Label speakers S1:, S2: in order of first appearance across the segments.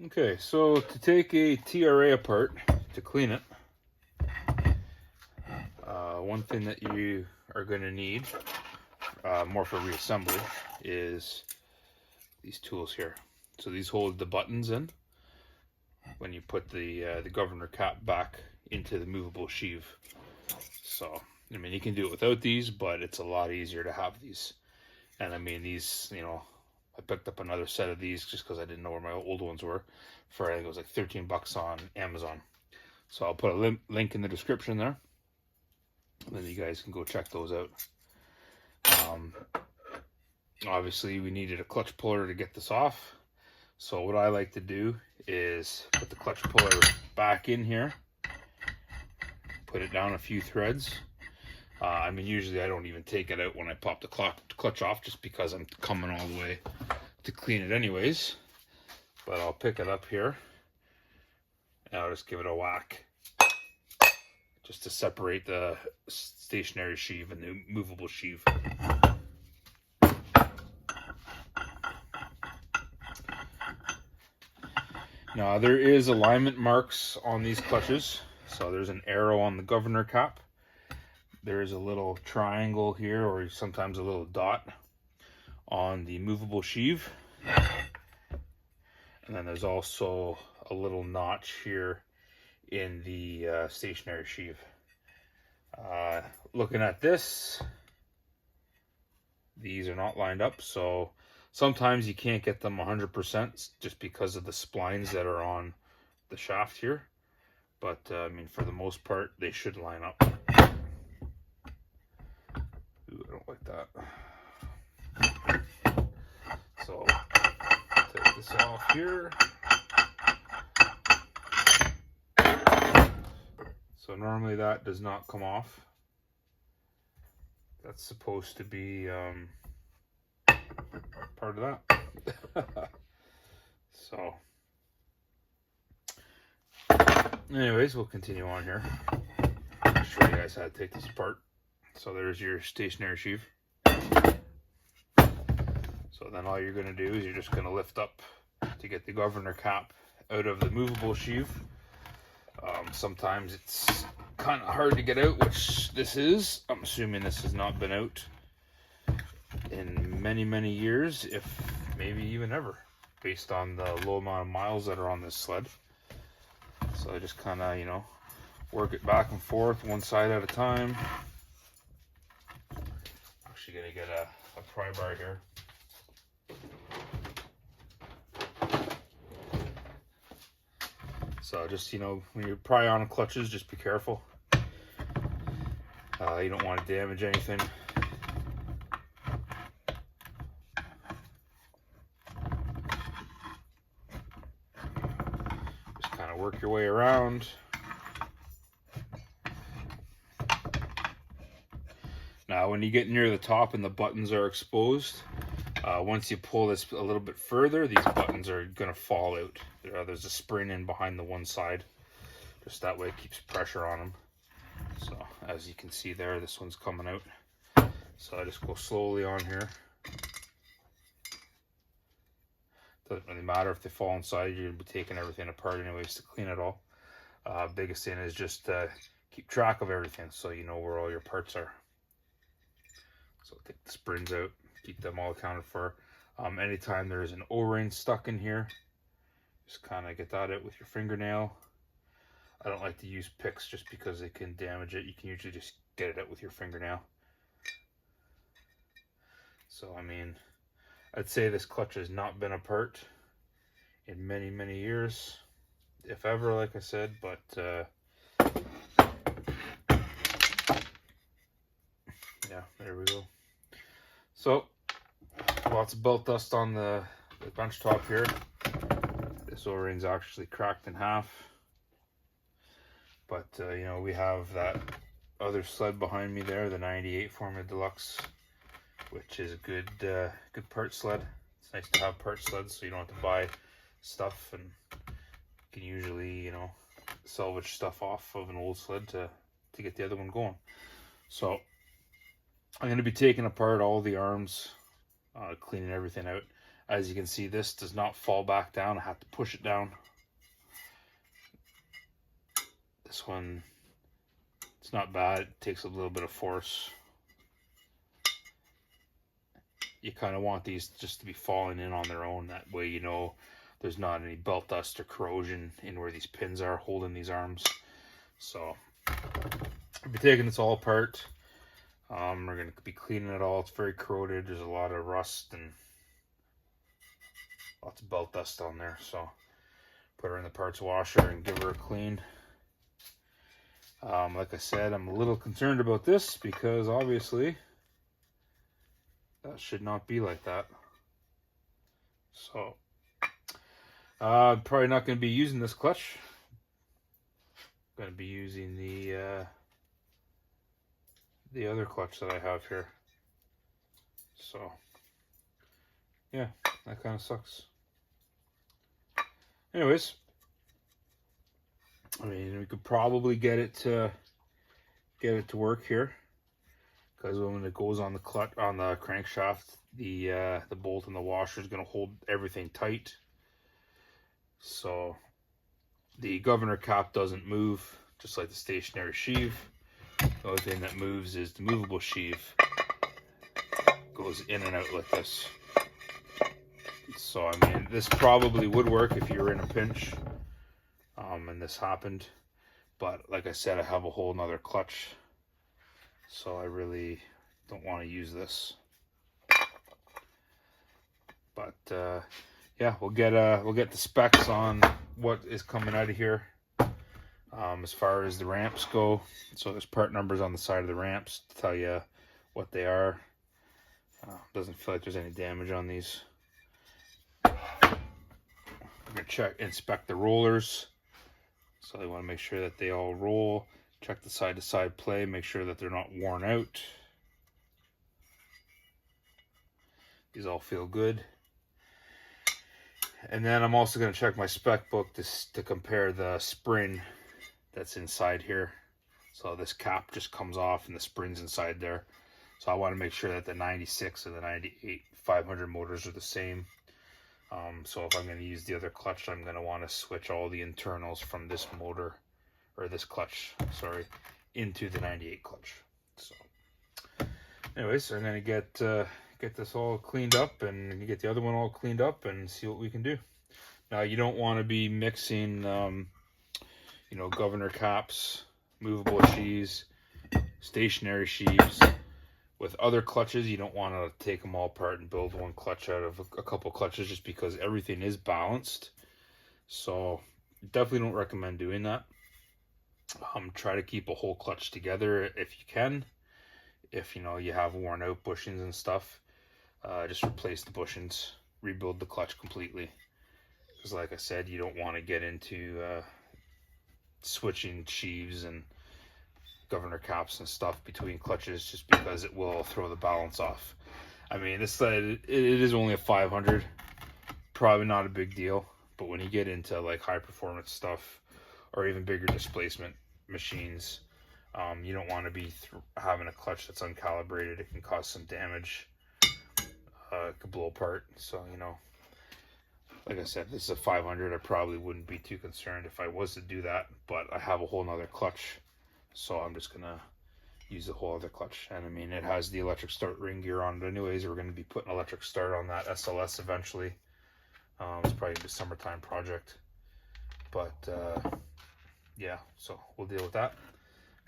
S1: Okay, so to take a TRA apart, to clean it, one thing that you are going to need, more for reassembly, is these tools here. So these hold the buttons in when you put the governor cap back into the movable sheave. So, I mean, you can do it without these, but it's a lot easier to have these. And I mean, these, I picked up another set of these just because I didn't know where my old ones were for, I think it was like 13 bucks on Amazon. So I'll put a link in the description there. And then you guys can go check those out. Obviously, we needed a clutch puller to get this off. So what I like to do is put the clutch puller back in here, put it down a few threads. I mean, usually I don't even take it out when I pop the clutch off, just because I'm coming all the way to clean it anyways. But I'll pick it up here and I'll just give it a whack, just to separate the stationary sheave and the movable sheave. Now there is alignment marks on these clutches. So there's an arrow on the governor cap. There's a little triangle here, or sometimes a little dot on the movable sheave. And then there's also a little notch here in the stationary sheave. Looking at this, these are not lined up, so sometimes you can't get them 100% just because of the splines that are on the shaft here. But I mean, for the most part, they should line up. Ooh, I don't like that. So take this off here. So normally that does not come off. That's supposed to be part of that. So anyways, we'll continue on here. I'll show you guys how to take this apart. So there's your stationary sheave. So then all you're going to do is you're just going to lift up to get the governor cap out of the movable sheave. Sometimes it's kind of hard to get out, which this is. I'm assuming this has not been out in many years, if maybe even ever, based on the low amount of miles that are on this sled. So I just kind of, work it back and forth, one side at a time. Actually gonna get a pry bar here. So just, when you pry on clutches, just be careful. You don't want to damage anything. Just kind of work your way around. Now, when you get near the top and the buttons are exposed, once you pull this a little bit further, these buttons are going to fall out. There's a spring in behind the one side. Just that way it keeps pressure on them. So, as you can see there, this one's coming out. So I just go slowly on here. Doesn't really matter if they fall inside, you're going to be taking everything apart anyways to clean it all. Biggest thing is just keep track of everything so you know where all your parts are. So take the springs out, keep them all accounted for. Anytime there's an O-ring stuck in here, just kind of get that out with your fingernail. I don't like to use picks just because they can damage it. You can usually just get it out with your fingernail. So, I mean, I'd say this clutch has not been apart in many years, if ever, like I said, but yeah, there we go. So, lots of belt dust on the bench top here. This O-ring's actually cracked in half. But, we have that other sled behind me there, the 98 Formula Deluxe, which is a good part sled. It's nice to have part sleds so you don't have to buy stuff, and you can usually, salvage stuff off of an old sled to get the other one going. So I'm going to be taking apart all the arms, cleaning everything out, As you can see, this does not fall back down. I have to push it down. This one, it's not bad. It takes a little bit of force. You kind of want these just to be falling in on their own. That way, you know, there's not any belt dust or corrosion in where these pins are holding these arms. So I'll be taking this all apart. We're going to be cleaning it all. It's very corroded. There's a lot of rust and lots of belt dust on there. So put her in the parts washer and give her a clean. Like I said, I'm a little concerned about this because obviously that should not be like that. So probably not going to be using this clutch. I'm going to be using the other clutch that I have here. So yeah, that kind of sucks. Anyways, I mean, we could probably get it to work here, because when it goes on the clutch, on the crankshaft, the bolt and the washer is going to hold everything tight. So the governor cap doesn't move, just like the stationary sheave. The only thing that moves is the movable sheave. Goes in and out like this. So I mean, this probably would work if you were in a pinch, and this happened. But like I said, I have a whole nother clutch, so I really don't want to use this. But yeah, we'll get the specs on what is coming out of here. As far as the ramps go, so there's part numbers on the side of the ramps to tell you what they are. Doesn't feel like there's any damage on these. I'm gonna inspect the rollers. So I want to make sure that they all roll. Check the side-to-side play, make sure that they're not worn out. These all feel good. And then I'm also going to check my spec book to compare the spring that's inside here. So this cap just comes off and the spring's inside there. So I want to make sure that the 96 and the 98 500 motors are the same. So if I'm going to use the other clutch, I'm going to want to switch all the internals from this motor, or this clutch, sorry, into the 98 clutch. So anyways, I'm going to get this all cleaned up and get the other one all cleaned up and see what we can do. Now, you don't want to be mixing, you know, governor caps, movable sheaves, stationary sheaves with other clutches. You don't want to take them all apart and build one clutch out of a couple clutches, just because everything is balanced. So definitely don't recommend doing that. Try to keep a whole clutch together if you can. If you know you have worn out bushings and stuff, just replace the bushings, rebuild the clutch completely. Because like I said, you don't want to get into switching sheaves and governor caps and stuff between clutches, just because it will throw the balance off. I mean, this it is only a 500, probably not a big deal, but when you get into like high performance stuff or even bigger displacement machines, you don't want to be having a clutch that's uncalibrated. It can cause some damage. It could blow apart. So, you know, like I said, this is a 500. I probably wouldn't be too concerned if I was to do that, but I have a whole nother clutch, so I'm just gonna use the whole other clutch. And I mean, it has the electric start ring gear on it anyways. We're gonna be putting electric start on that SLS eventually. It's probably a summertime project, but yeah, so we'll deal with that.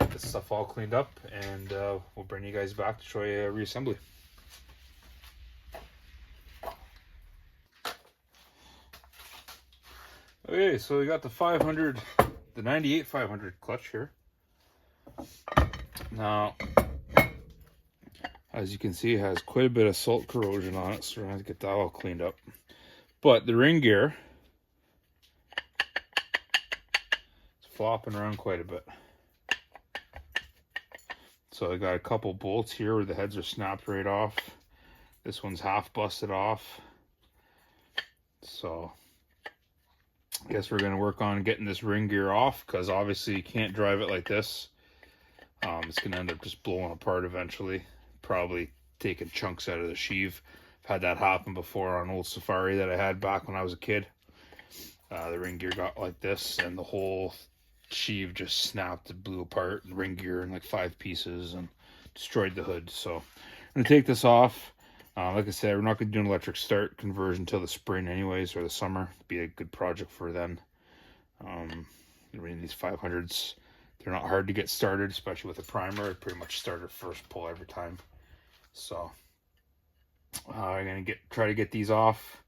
S1: Get this stuff all cleaned up, and we'll bring you guys back to show you a reassembly. Okay, so we got the 500, the 98 500 clutch here. Now, as you can see, it has quite a bit of salt corrosion on it, so we're going to have to get that all cleaned up. But the ring gear is flopping around quite a bit. So I got a couple bolts here where the heads are snapped right off. This one's half busted off. So I guess we're going to work on getting this ring gear off, because obviously you can't drive it like this. It's going to end up just blowing apart eventually, probably taking chunks out of the sheave. I've had that happen before on old Safari that I had back when I was a kid. The ring gear got like this, and the whole sheave just snapped and blew apart, and ring gear in like 5 pieces, and destroyed the hood. So I'm going to take this off. Like I said, we're not going to do an electric start conversion till the spring anyways, or the summer. It'd be a good project for then. I mean, these 500s, they're not hard to get started, especially with a primer. I pretty much start at first pull every time. So I'm going to try to get these off.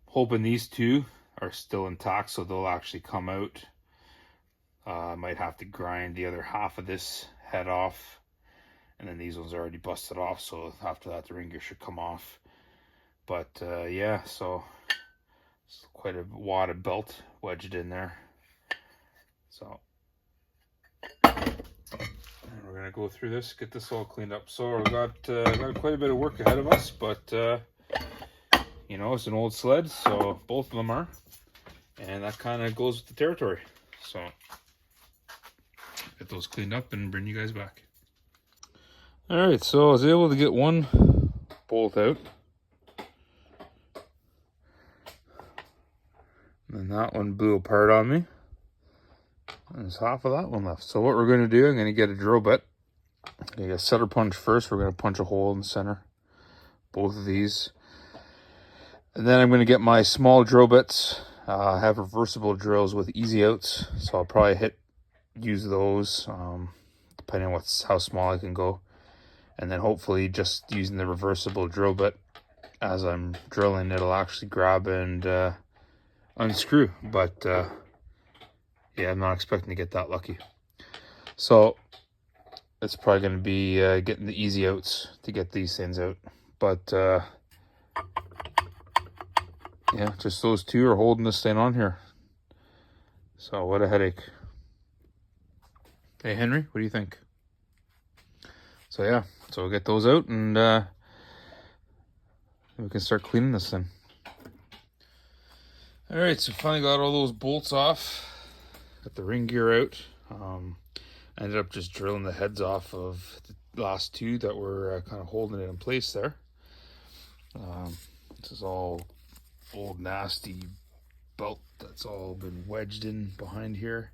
S1: Hoping these two are still intact, so they'll actually come out. I might have to grind the other half of this head off, and then these ones are already busted off, so after that the ring gear should come off. But yeah, so it's quite a wad of belt wedged in there. So we're gonna go through this, get this all cleaned up. So we've got quite a bit of work ahead of us, but you know, it's an old sled, so both of them are, and that kind of goes with the territory. So get those cleaned up and bring you guys back. All right, so I was able to get one bolt out, and that one blew apart on me. There's half of that one left. So what we're going to do, I'm going to get a drill bit. I'm going to get a center punch first. We're going to punch a hole in the center, both of these. And then I'm going to get my small drill bits. I have reversible drills with easy outs, so I'll probably use those, depending on how small I can go. And then hopefully just using the reversible drill bit as I'm drilling, it'll actually grab and unscrew. But yeah, I'm not expecting to get that lucky. So it's probably going to be getting the easy outs to get these things out. But yeah, just those two are holding this thing on here. So what a headache. Hey Henry, what do you think? So yeah, so we'll get those out, and we can start cleaning this thing. All right, so finally got all those bolts off. Got the ring gear out. I ended up just drilling the heads off of the last two that were kind of holding it in place there. This is all old nasty belt that's all been wedged in behind here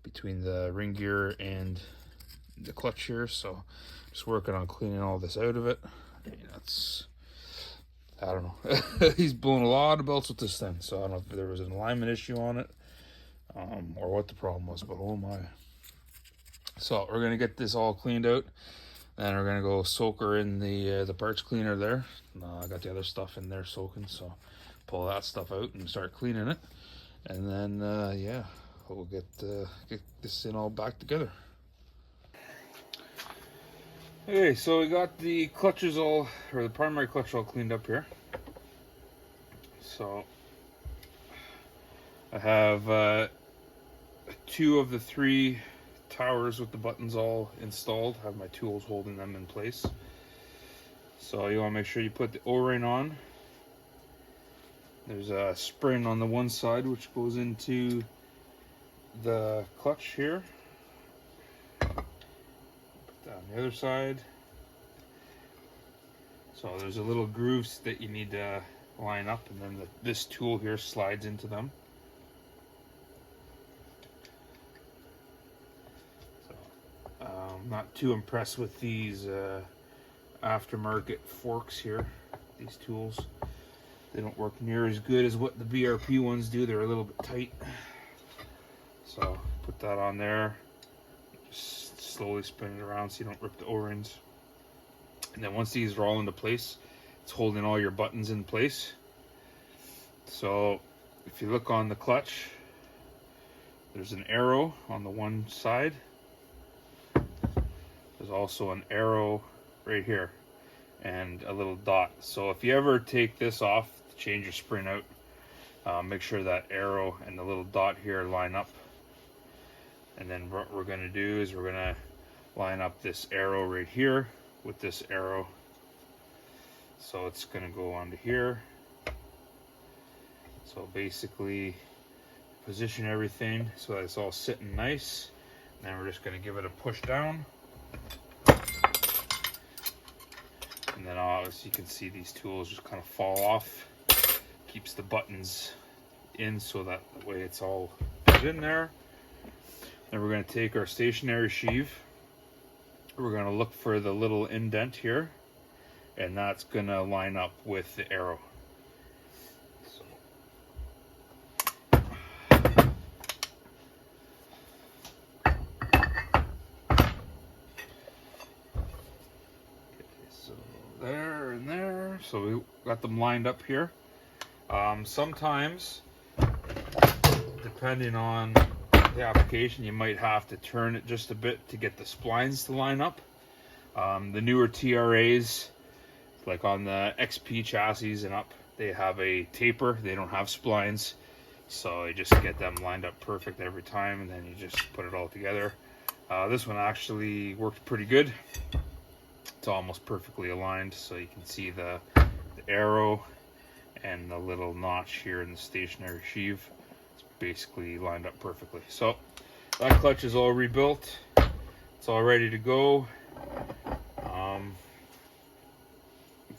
S1: between the ring gear and the clutch here. So just working on cleaning all this out of it. I mean, I don't know. He's blown a lot of belts with this thing, so I don't know if there was an alignment issue on it, or what the problem was, but oh my. So we're gonna get this all cleaned out, and we're gonna go soak her in the parts cleaner there. I got the other stuff in there soaking, so pull that stuff out and start cleaning it, and then yeah, we'll get this thing all back together. Okay, so we got the clutches or the primary clutch all cleaned up here. So I have 2 of the 3 towers with the buttons all installed. I have my tools holding them in place. So you want to make sure you put the O-ring on. There's a spring on the one side which goes into the clutch here. On the other side, so there's a little grooves that you need to line up, and then this tool here slides into them. So I'm not too impressed with these aftermarket forks here. These tools, they don't work near as good as what the BRP ones do. They're a little bit tight. So put that on there. Just slowly spin it around so you don't rip the O-rings. And then once these are all into place, it's holding all your buttons in place. So if you look on the clutch, there's an arrow on the one side. There's also an arrow right here and a little dot. So if you ever take this off to change your spring out, make sure that arrow and the little dot here line up. And then what we're going to do is we're going to line up this arrow right here with this arrow. So it's going to go onto here. So basically position everything so that it's all sitting nice. And then we're just going to give it a push down. And And then as you can see, these tools just kind of fall off. Keeps the buttons in so that way it's all put in there. Then we're going to take our stationary sheave. We're going to look for the little indent here, and that's going to line up with the arrow. So there and there. So we got them lined up here. Sometimes, depending on the application, you might have to turn it just a bit to get the splines to line up. The newer TRAs, like on the XP chassis and up, they have a taper. They don't have splines, so you just get them lined up perfect every time, and then you just put it all together. This one actually worked pretty good. It's almost perfectly aligned, so you can see the arrow and the little notch here in the stationary sheave. It's basically lined up perfectly. So that clutch is all rebuilt. It's all ready to go.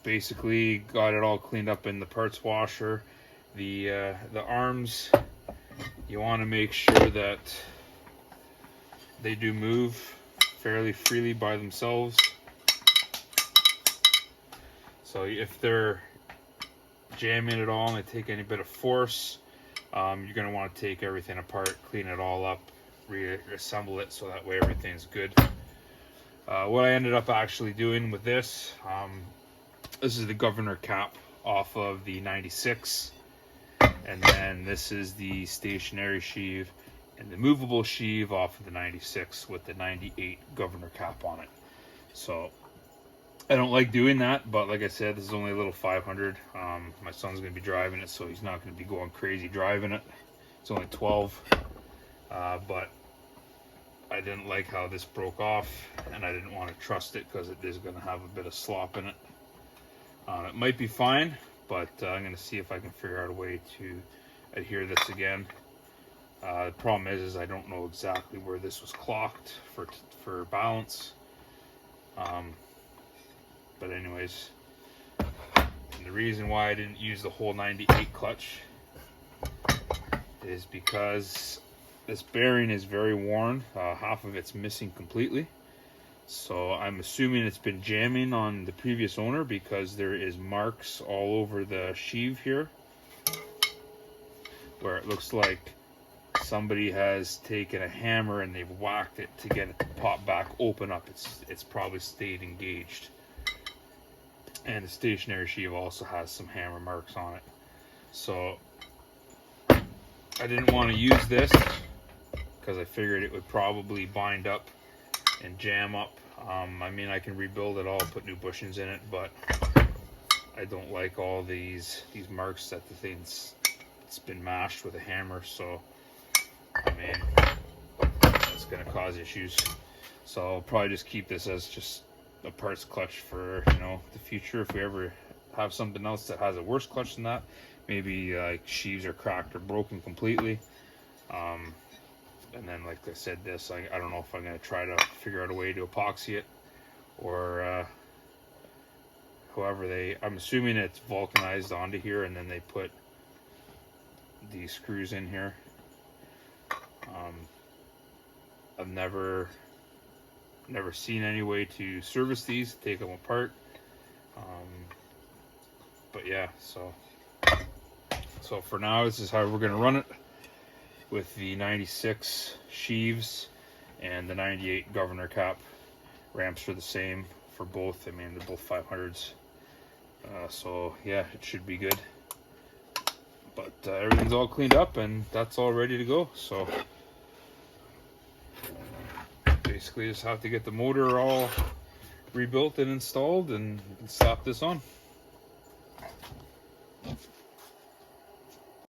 S1: Basically got it all cleaned up in the parts washer. The arms, you want to make sure that they do move fairly freely by themselves. So if they're jamming at all and they take any bit of force, you're going to want to take everything apart, clean it all up, reassemble it so that way everything's good. What I ended up actually doing with this, this is the governor cap off of the 96, and then this is the stationary sheave and the movable sheave off of the 96 with the 98 governor cap on it. So I don't like doing that, but like I said, this is only a little 500. My son's going to be driving it, so he's not going to be going crazy driving it. It's only 12, but I didn't like how this broke off, and I didn't want to trust it because it is going to have a bit of slop in it. It might be fine, but I'm going to see if I can figure out a way to adhere this again. The problem is I don't know exactly where this was clocked for balance. But anyways, and the reason why I didn't use the whole 98 clutch is because this bearing is very worn. Half of it's missing completely. So I'm assuming it's been jamming on the previous owner because there is marks all over the sheave here where it looks like somebody has taken a hammer and they've whacked it to get it to pop back open up. It's probably stayed engaged. And the stationary sheave also has some hammer marks on it. So I didn't want to use this because I figured it would probably bind up and jam up. I mean, I can rebuild it all, put new bushings in it, but I don't like all these marks that the thing's it's been mashed with a hammer. So I mean, it's gonna cause issues. So I'll probably just keep this as just a parts clutch for, you know, the future. If we ever have something else that has a worse clutch than that, maybe like sheaves are cracked or broken completely, and then like I said, this I don't know if I'm going to try to figure out a way to epoxy it, or however I'm assuming it's vulcanized onto here and then they put these screws in here. I've never seen any way to service these, take them apart. But yeah, so for now, this is how we're going to run it with the 96 sheaves and the 98 governor cap. Ramps are the same for both. I mean, they're both 500s. So yeah, it should be good. But everything's all cleaned up and that's all ready to go. So basically just have to get the motor all rebuilt and installed and slap this on.